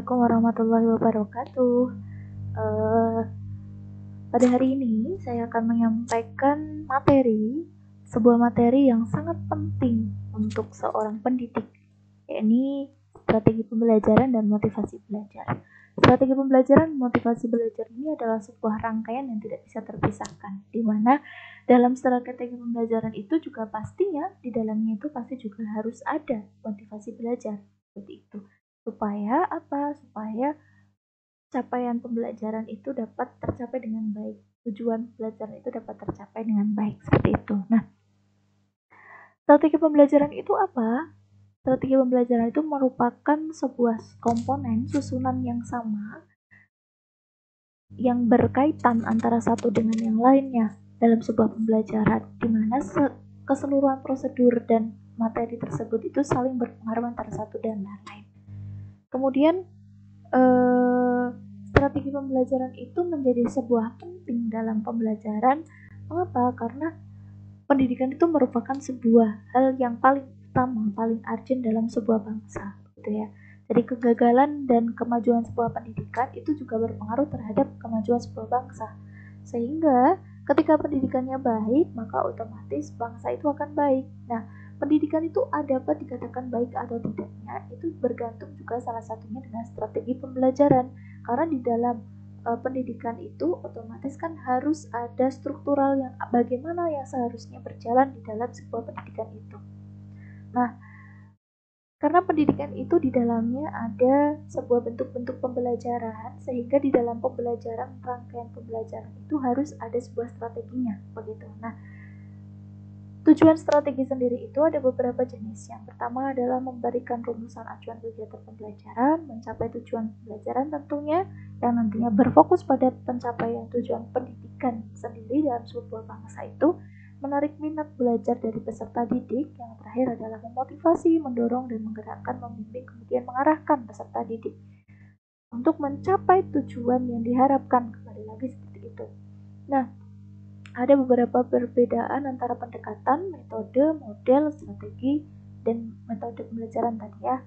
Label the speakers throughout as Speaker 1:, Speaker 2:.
Speaker 1: Assalamualaikum warahmatullahi wabarakatuh. Pada hari ini saya akan menyampaikan sebuah materi yang sangat penting untuk seorang pendidik, yakni strategi pembelajaran dan motivasi belajar. Strategi pembelajaran dan motivasi belajar ini adalah sebuah rangkaian yang tidak bisa terpisahkan, di mana dalam strategi pembelajaran itu juga pastinya di dalamnya itu pasti juga harus ada motivasi belajar, seperti itu. Supaya apa? Supaya capaian pembelajaran itu dapat tercapai dengan baik. Tujuan pembelajaran itu dapat tercapai dengan baik, seperti itu. Nah, strategi pembelajaran itu apa? Strategi pembelajaran itu merupakan sebuah komponen susunan yang sama yang berkaitan antara satu dengan yang lainnya dalam sebuah pembelajaran, di mana keseluruhan prosedur dan materi tersebut itu saling berpengaruh antara satu dan lain. Kemudian strategi pembelajaran itu menjadi sebuah penting dalam pembelajaran. Mengapa? Karena pendidikan itu merupakan sebuah hal yang paling utama, paling urgent dalam sebuah bangsa, gitu ya. Jadi kegagalan dan kemajuan sebuah pendidikan itu juga berpengaruh terhadap kemajuan sebuah bangsa. Sehingga ketika pendidikannya baik, maka otomatis bangsa itu akan baik. Nah, pendidikan itu dapat dikatakan baik atau tidaknya itu bergantung juga salah satunya dengan strategi pembelajaran, karena di dalam pendidikan itu otomatis kan harus ada struktural yang bagaimana yang seharusnya berjalan di dalam sebuah pendidikan itu. Nah, karena pendidikan itu di dalamnya ada sebuah bentuk-bentuk pembelajaran, sehingga di dalam pembelajaran, rangkaian pembelajaran itu harus ada sebuah strateginya, begitu. Nah, tujuan strategi sendiri itu ada beberapa jenis. Yang pertama adalah memberikan rumusan acuan kegiatan pembelajaran, mencapai tujuan pembelajaran tentunya, yang nantinya berfokus pada pencapaian tujuan pendidikan sendiri dalam sebuah bangsa itu, menarik minat belajar dari peserta didik, yang terakhir adalah memotivasi, mendorong, dan menggerakkan, membimbing, kemudian mengarahkan peserta didik untuk mencapai tujuan yang diharapkan, kembali lagi seperti itu. Nah, ada beberapa perbedaan antara pendekatan, metode, model, strategi, dan metode pembelajaran tadi ya.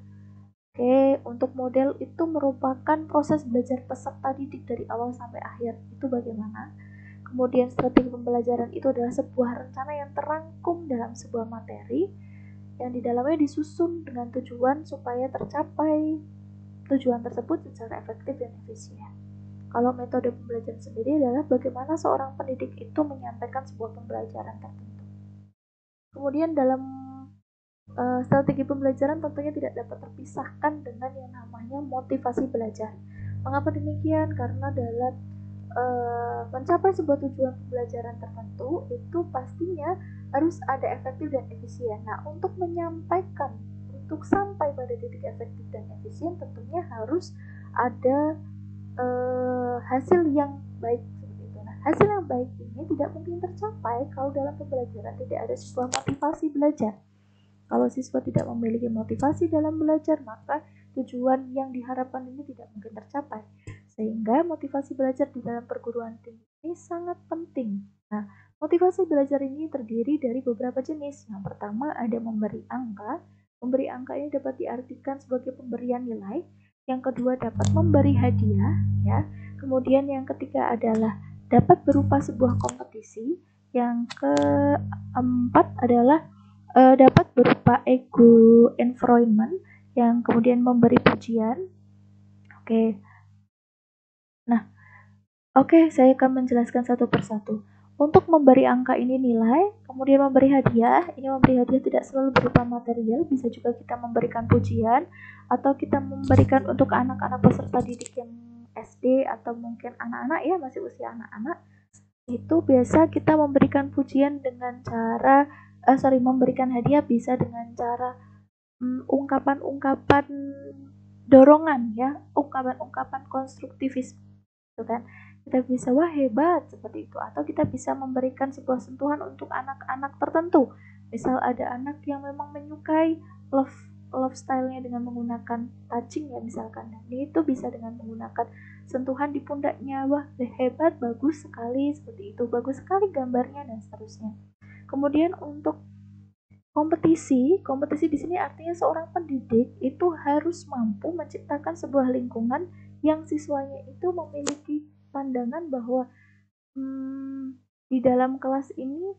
Speaker 1: Oke, untuk model itu merupakan proses belajar peserta didik dari awal sampai akhir. Itu bagaimana? Kemudian strategi pembelajaran itu adalah sebuah rencana yang terangkum dalam sebuah materi yang di dalamnya disusun dengan tujuan supaya tercapai tujuan tersebut secara efektif dan efisien. Kalau metode pembelajaran sendiri adalah bagaimana seorang pendidik itu menyampaikan sebuah pembelajaran tertentu. Kemudian dalam strategi pembelajaran tentunya tidak dapat terpisahkan dengan yang namanya motivasi belajar. Mengapa demikian? Karena dalam mencapai sebuah tujuan pembelajaran tertentu itu pastinya harus ada efektif dan efisien. Nah, untuk menyampaikan, untuk sampai pada titik efektif dan efisien tentunya harus ada hasil yang baik seperti itu. Nah, hasil yang baik ini tidak mungkin tercapai kalau dalam pembelajaran tidak ada sebuah motivasi belajar. Kalau siswa tidak memiliki motivasi dalam belajar, maka tujuan yang diharapkan ini tidak mungkin tercapai. Sehingga motivasi belajar di dalam perguruan tinggi ini sangat penting. Nah, motivasi belajar ini terdiri dari beberapa jenis. Yang pertama ada memberi angka. Memberi angka ini dapat diartikan sebagai pemberian nilai. Yang kedua dapat memberi hadiah, ya. Kemudian yang ketiga adalah dapat berupa sebuah kompetisi. Yang keempat adalah dapat berupa ego environment, yang kemudian memberi pujian. Oke. Nah, saya akan menjelaskan satu persatu. Untuk memberi angka ini nilai, kemudian memberi hadiah. Ini memberi hadiah tidak selalu berupa material, bisa juga kita memberikan pujian, atau kita memberikan untuk anak-anak peserta didik yang SD atau mungkin anak-anak ya, masih usia anak-anak. Itu biasa kita memberikan pujian dengan cara memberikan hadiah bisa dengan cara ungkapan-ungkapan dorongan ya, ungkapan-ungkapan konstruktivis, gitu kan. Kita bisa wah hebat seperti itu, atau kita bisa memberikan sebuah sentuhan untuk anak-anak tertentu. Misal ada anak yang memang menyukai love style-nya dengan menggunakan touching ya misalkan. Nah, itu bisa dengan menggunakan sentuhan di pundaknya, wah hebat, bagus sekali seperti itu, bagus sekali gambarnya dan seterusnya. Kemudian untuk Kompetisi di sini artinya seorang pendidik itu harus mampu menciptakan sebuah lingkungan yang siswanya itu memiliki pandangan bahwa di dalam kelas ini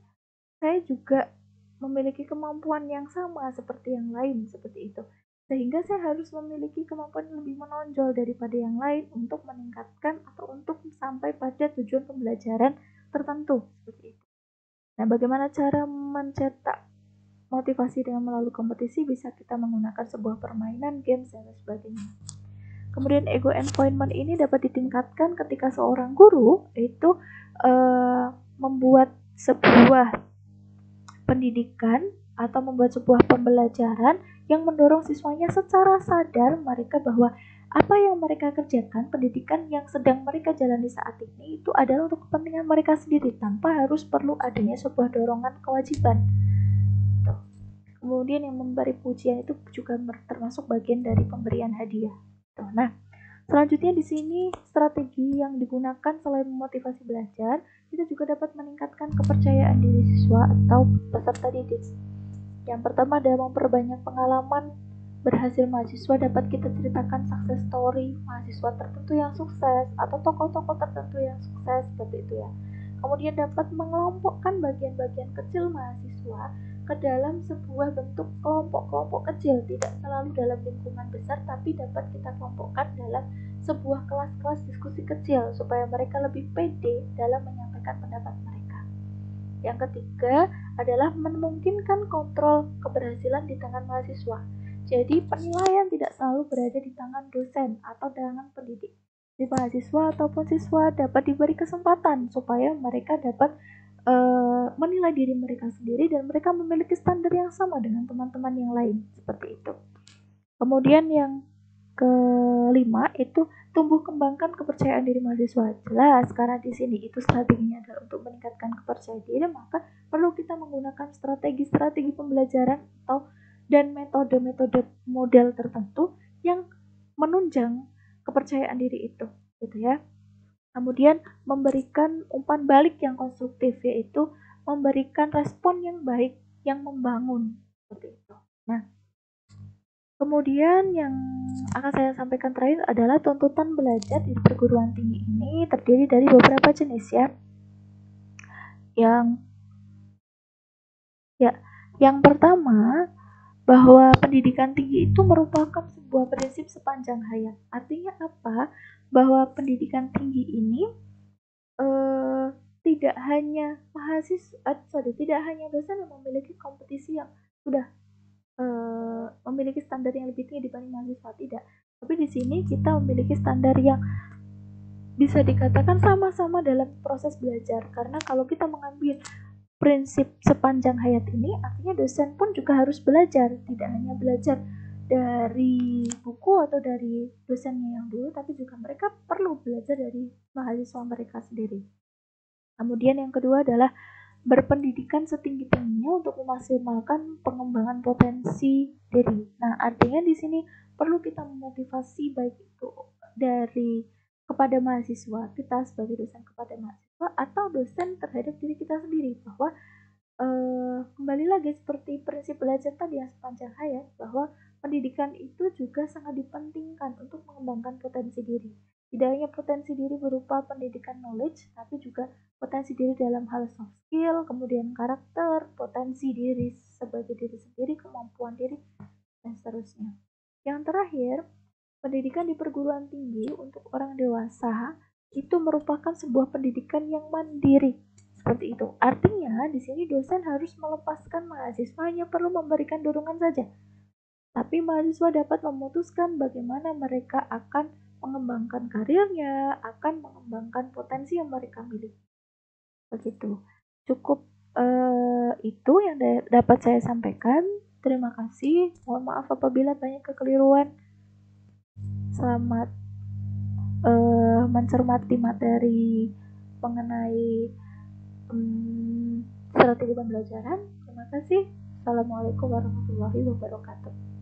Speaker 1: saya juga memiliki kemampuan yang sama seperti yang lain, seperti itu. Sehingga saya harus memiliki kemampuan yang lebih menonjol daripada yang lain untuk meningkatkan atau untuk sampai pada tujuan pembelajaran tertentu, seperti itu. Nah, bagaimana cara mencetak motivasi dengan melalui kompetisi? Bisa kita menggunakan sebuah permainan, games, dan sebagainya. Kemudian ego environment ini dapat ditingkatkan ketika seorang guru itu membuat sebuah pendidikan atau membuat sebuah pembelajaran yang mendorong siswanya secara sadar mereka bahwa apa yang mereka kerjakan, pendidikan yang sedang mereka jalani saat ini itu adalah untuk kepentingan mereka sendiri tanpa harus perlu adanya sebuah dorongan kewajiban. Tuh. Kemudian yang memberi pujian itu juga termasuk bagian dari pemberian hadiah. Tuh. Nah, selanjutnya di sini strategi yang digunakan selain memotivasi belajar, kita juga dapat meningkatkan kepercayaan diri siswa atau peserta didik. Yang pertama adalah memperbanyak pengalaman berhasil mahasiswa. Dapat kita ceritakan success story mahasiswa tertentu yang sukses atau tokoh-tokoh tertentu yang sukses, seperti itu ya. Kemudian dapat mengelompokkan bagian-bagian kecil mahasiswa ke dalam sebuah bentuk kelompok-kelompok kecil, tidak selalu dalam lingkungan besar, tapi dapat kita kelompokkan dalam sebuah kelas-kelas diskusi kecil supaya mereka lebih pede dalam menyampaikan pendapat mereka. Yang ketiga adalah memungkinkan kontrol keberhasilan di tangan mahasiswa. Jadi penilaian tidak selalu berada di tangan dosen atau tangan pendidik. Di mahasiswa ataupun siswa dapat diberi kesempatan supaya mereka dapat menilai diri mereka sendiri dan mereka memiliki standar yang sama dengan teman-teman yang lain, seperti itu. Kemudian yang kelima itu tumbuh kembangkan kepercayaan diri mahasiswa. Jelas karena di sini itu strateginya adalah untuk meningkatkan kepercayaan diri, maka perlu kita menggunakan strategi-strategi pembelajaran atau dan metode-metode model tertentu yang menunjang kepercayaan diri itu, gitu ya. Kemudian memberikan umpan balik yang konstruktif, yaitu memberikan respon yang baik, yang membangun, seperti itu. Nah, kemudian yang akan saya sampaikan terakhir adalah tuntutan belajar di perguruan tinggi ini terdiri dari beberapa jenis ya. Yang pertama, bahwa pendidikan tinggi itu merupakan sebuah prinsip sepanjang hayat. Artinya apa? Bahwa pendidikan tinggi ini tidak hanya tidak hanya dosen yang memiliki kompetisi yang sudah memiliki standar yang lebih tinggi dibanding mahasiswa, tidak. Tapi di sini kita memiliki standar yang bisa dikatakan sama-sama dalam proses belajar. Karena kalau kita mengambil prinsip sepanjang hayat ini, artinya dosen pun juga harus belajar, tidak hanya belajar dari buku atau dari dosennya yang dulu, tapi juga mereka perlu belajar dari mahasiswa mereka sendiri. Kemudian yang kedua adalah berpendidikan setinggi-tingginya untuk memaksimalkan pengembangan potensi diri. Nah, artinya di sini perlu kita memotivasi baik itu dari kepada mahasiswa, kita sebagai dosen kepada mahasiswa atau dosen terhadap diri kita sendiri, bahwa kembali lagi seperti prinsip belajar tadi yang sepanjang hayat, bahwa pendidikan itu juga sangat dipentingkan untuk mengembangkan potensi diri. Tidak hanya potensi diri berupa pendidikan knowledge, tapi juga potensi diri dalam hal soft skill, kemudian karakter, potensi diri sebagai diri sendiri, kemampuan diri, dan seterusnya. Yang terakhir, pendidikan di perguruan tinggi untuk orang dewasa itu merupakan sebuah pendidikan yang mandiri. Seperti itu. Artinya di sini dosen harus melepaskan mahasiswa, hanya perlu memberikan dorongan saja. Tapi mahasiswa dapat memutuskan bagaimana mereka akan mengembangkan karirnya, akan mengembangkan potensi yang mereka miliki. Begitu. Cukup itu yang dapat saya sampaikan. Terima kasih. Mohon maaf apabila banyak kekeliruan. Selamat mencermati materi mengenai strategi pembelajaran. Terima kasih. Assalamualaikum warahmatullahi wabarakatuh.